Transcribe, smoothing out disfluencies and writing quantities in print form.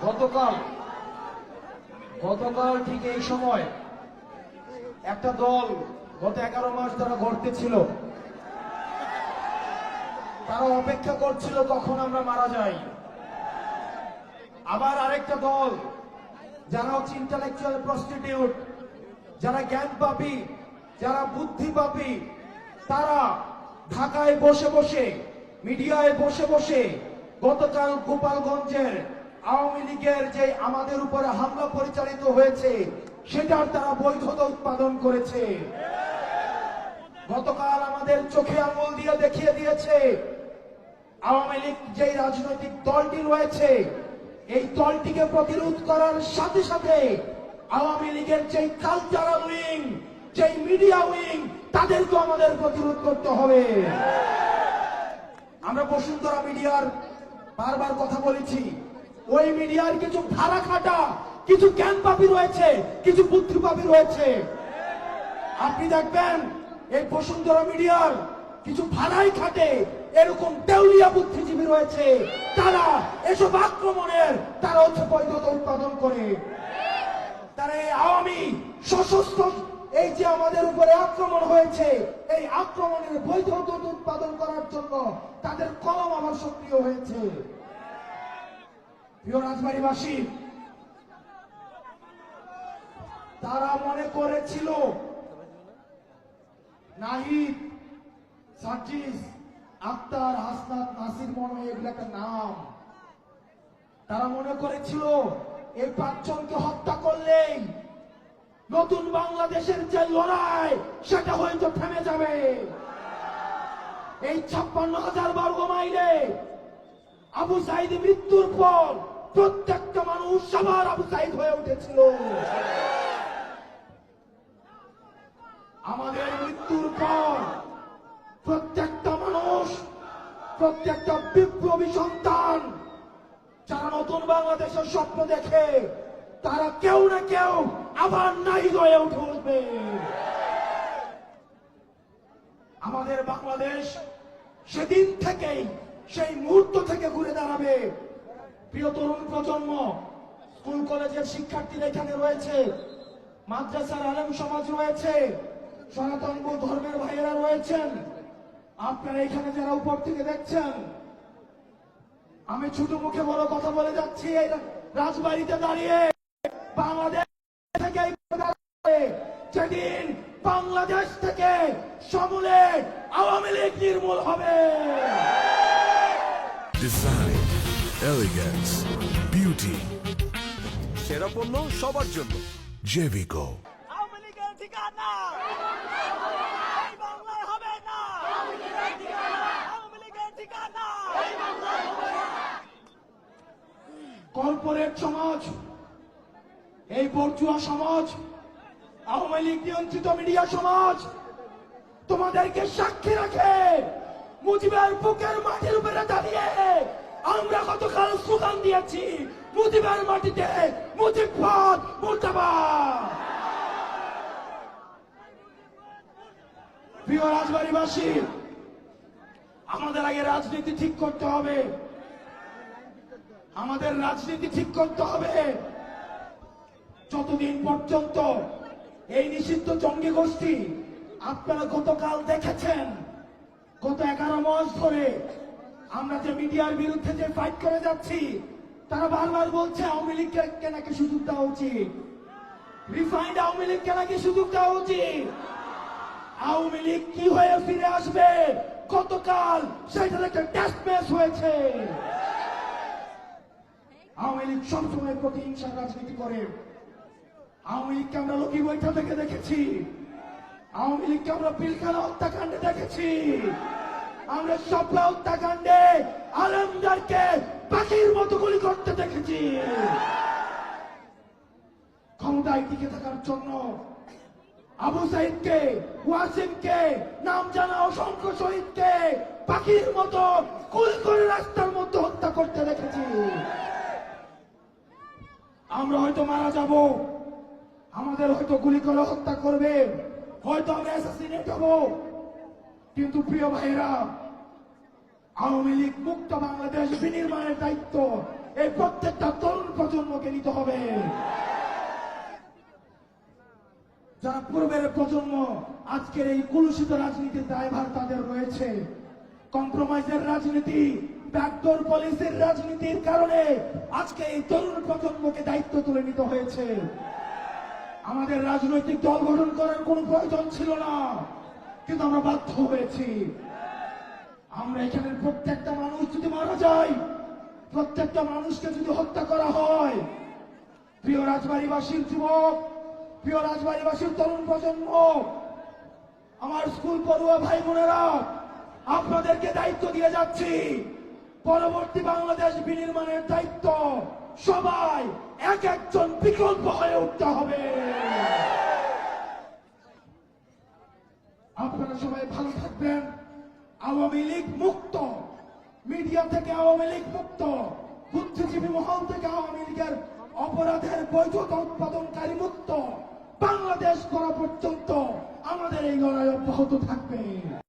গতকাল গতকাল ঠিক এই সময় একটা দল গত 11 মাস তারা গড়তে ছিল, তারা অপেক্ষা করছিল কখন আমরা মারা যাই। আবার আরেকটা দল যারা হচ্ছে ইন্টালেকচুয়াল প্রস্টিটিউট, যারা জ্ঞান পাপী, যারা বুদ্ধি পাপী, তারা ঢাকায় বসে বসে, মিডিয়ায় বসে বসে গতকাল গোপালগঞ্জের আওয়ামী লীগের যে আমাদের উপরে হামলা পরিচালিত হয়েছে সেটার তারা বৈধতা উৎপাদন করেছে। গতকাল আমাদের চোখে আঙুল দিয়ে দেখিয়ে দিয়েছে আওয়ামী লীগ যে রাজনৈতিক দলটি রয়েছে এই দলটিকে প্রতিরোধ করার সাথে সাথে আওয়ামী লীগের যে কালচারাল উইং, যে মিডিয়া উইং, তাদেরকে আমাদের প্রতিরোধ করতে হবে। আমরা বসুন্ধরা মিডিয়ার বারবার কথা বলেছি, ওই মিডিয়ার কিছু ভাড়া খাটা, কিছু জ্ঞান পাপী রয়েছে, কিছু বুদ্ধি পাপী রয়েছে। আপনি দেখবেন এই বসুন্ধরা মিডিয়ার কিছু ভাড়াই খাটে এরকম দেউলিয়া বুদ্ধিজীবী রয়েছে, তারা এসব আক্রমণের তারা হচ্ছে বৈধতা উৎপাদন করে। তারা এই আওয়ামী সশস্ত্র এই যে আমাদের উপরে আক্রমণ হয়েছে এই আক্রমণের বৈধতা উৎপাদন করার জন্য তাদের কলম আবার সক্রিয় হয়েছে। প্রিয় রাজবাড়ীবাসী, তারা মনে করেছিল নাহিদ, সার্জিস, আক্তার, হাসনাত, নাসির, মনে এগুলো একটা নাম। তারা মনে করেছিল এই 5 জনকে হত্যা করলেই নতুন বাংলাদেশের যে লড়াই সেটা হয়তো থেমে যাবে। এই 56,000 বর্গ মাইলে আবু সাইদ মৃত্যুর পর প্রত্যেকটা মানুষ সবার আবু সাইদ হয়ে উঠেছিল। আমাদের মৃত্যুর পর প্রত্যেকটা মানুষ, প্রত্যেকটা বিপ্লবী সন্তান যারা নতুন বাংলাদেশের স্বপ্ন দেখে তারা কেউ না কেউ আবার নাহিদ হয়ে উঠবে। আমাদের বাংলাদেশ সেদিন থেকেই, সেই মুহূর্ত থেকে ঘুরে দাঁড়াবে। প্রিয় তরুণ প্রজন্ম, স্কুল কলেজের শিক্ষার্থীরা এখানে রয়েছে, মাদ্রাসার আলেম সমাজ রয়েছে, সনাতন ধর্মের ভাইয়েরা রয়েছেন, আপনারা এখানে যারা উপর থেকে দেখছেন, আমি ছোট মুখে বড় কথা বলে যাচ্ছি, এই রাজবাড়িতে দাঁড়িয়ে বাংলাদেশ থেকে যেদিন বাংলাদেশ থেকে সমূলে আওয়ামী লীগ নির্মূল হবে। ডিজাইন, এলিগেন্স, বিউটি, সেরা পণ্য সবার জন্য জেভিকো। আওয়ামী লীগের ঠিকানা এই বাংলায় হবে না। আওয়ামী লীগের ঠিকানা কর্পোরেট সমাজ, এই বর্জুয়া সমাজ, আওয়ামী লীগ নিয়ন্ত্রিত মিডিয়া সমাজ তোমাদেরকে সাক্ষী রাখে মুজিবের বুকের মাটির উপরে দাঁড়িয়ে আমরা গতকাল স্লোগান দিয়েছি, মুজিবের মাটিতে মুজিববাদ মুর্দাবাদ। প্রিয় রাজবাড়ীবাসী, আমাদের আগে রাজনীতি ঠিক করতে হবে, আমাদের রাজনীতি ঠিক করতে হবে। যতদিন পর্যন্ত এই নিষিদ্ধ জঙ্গি গোষ্ঠী, আপনারা গতকাল দেখেছেন গত 11 মাস ধরে আমরা যে মিডিয়ার বিরুদ্ধে যে ফাইট করে যাচ্ছি, তারা বারবার বলছে আওয়ামী লীগকে নাকি সুযোগ দেওয়া উচিত, রিফাইন্ড আওয়ামী লীগকে নাকি সুযোগ দেওয়া উচিত। আওয়ামী লীগ কি হয়ে ফিরে আসবে গতকাল সেটার একটা টেস্ট ম্যাচ হয়েছে। আওয়ামী লীগ সবসময় প্রতিহিংসার রাজনীতি করে। আওয়ামী লীগকে আমরা লক্ষ্মী বৈঠা থেকে দেখেছি, আওয়ামী লীগকে আমরা পিলখানা হত্যাকাণ্ডে দেখেছি, আমরা শাপলা হত্যাকাণ্ডে আলেমদারকে পাখির মতো গুলি করতে দেখেছি। ক্ষমতায় টিকে থাকার জন্য আবু সাইদকে, ওয়াসিমকে, নাম জানা অসংখ্য শহীদকে পাখির মতো গুলি করে রাস্তার মধ্যে হত্যা করতে দেখেছি। আমরা হয়তো মারা যাব, আমাদের হয়তো গুলি করে হত্যা করবে, হয়তো আমরা অ্যাসাসিনেট হব, কিন্তু প্রিয় ভাইরা, আওয়ামী লীগ মুক্ত বাংলাদেশ বিনির্মাণের দায়িত্ব এই প্রত্যেকটা তরুণ প্রজন্ম প্রজন্মকে নিতে হবে। যারা পূর্বের প্রজন্ম, আজকের এই কলুষিত রাজনীতির দায়ভার তাদের রয়েছে। কম্প্রোমাইজের রাজনীতি, ব্যাকডোর পলিসির রাজনীতির কারণে আজকে এই তরুণ প্রজন্মকে দায়িত্ব তুলে নিতে হয়েছে। আমাদের রাজনৈতিক দল গঠন করার কোনো প্রয়োজন ছিল না, কিন্তু আমরা বাধ্য হয়েছি। আমরা এখানের প্রত্যেকটা মানুষ যদি মারা যায়, প্রত্যেকটা মানুষকে যদি হত্যা করা হয়, প্রিয় রাজবাড়ীবাসীর যুবক, প্রিয় রাজবাড়ীবাসীর তরুণ প্রজন্ম, আমার স্কুল পড়ুয়া ভাই বোনেরা, আপনাদেরকে দায়িত্ব দিয়ে যাচ্ছি। পরবর্তী বাংলাদেশ বিনির্মাণের দায়িত্ব সবাই এক একজন বিকল্প হয়ে উঠতে হবে। আপনারা সবাই ভালো থাকবেন। আওয়ামী লীগ মুক্ত, মিডিয়া থেকে আওয়ামী লীগ মুক্ত, বুদ্ধিজীবী মহল থেকে আওয়ামী লীগের অপরাধের বৈধতা উৎপাদনকারী মুক্ত বাংলাদেশ করা পর্যন্ত আমাদের এই লড়াই অব্যাহত থাকবে।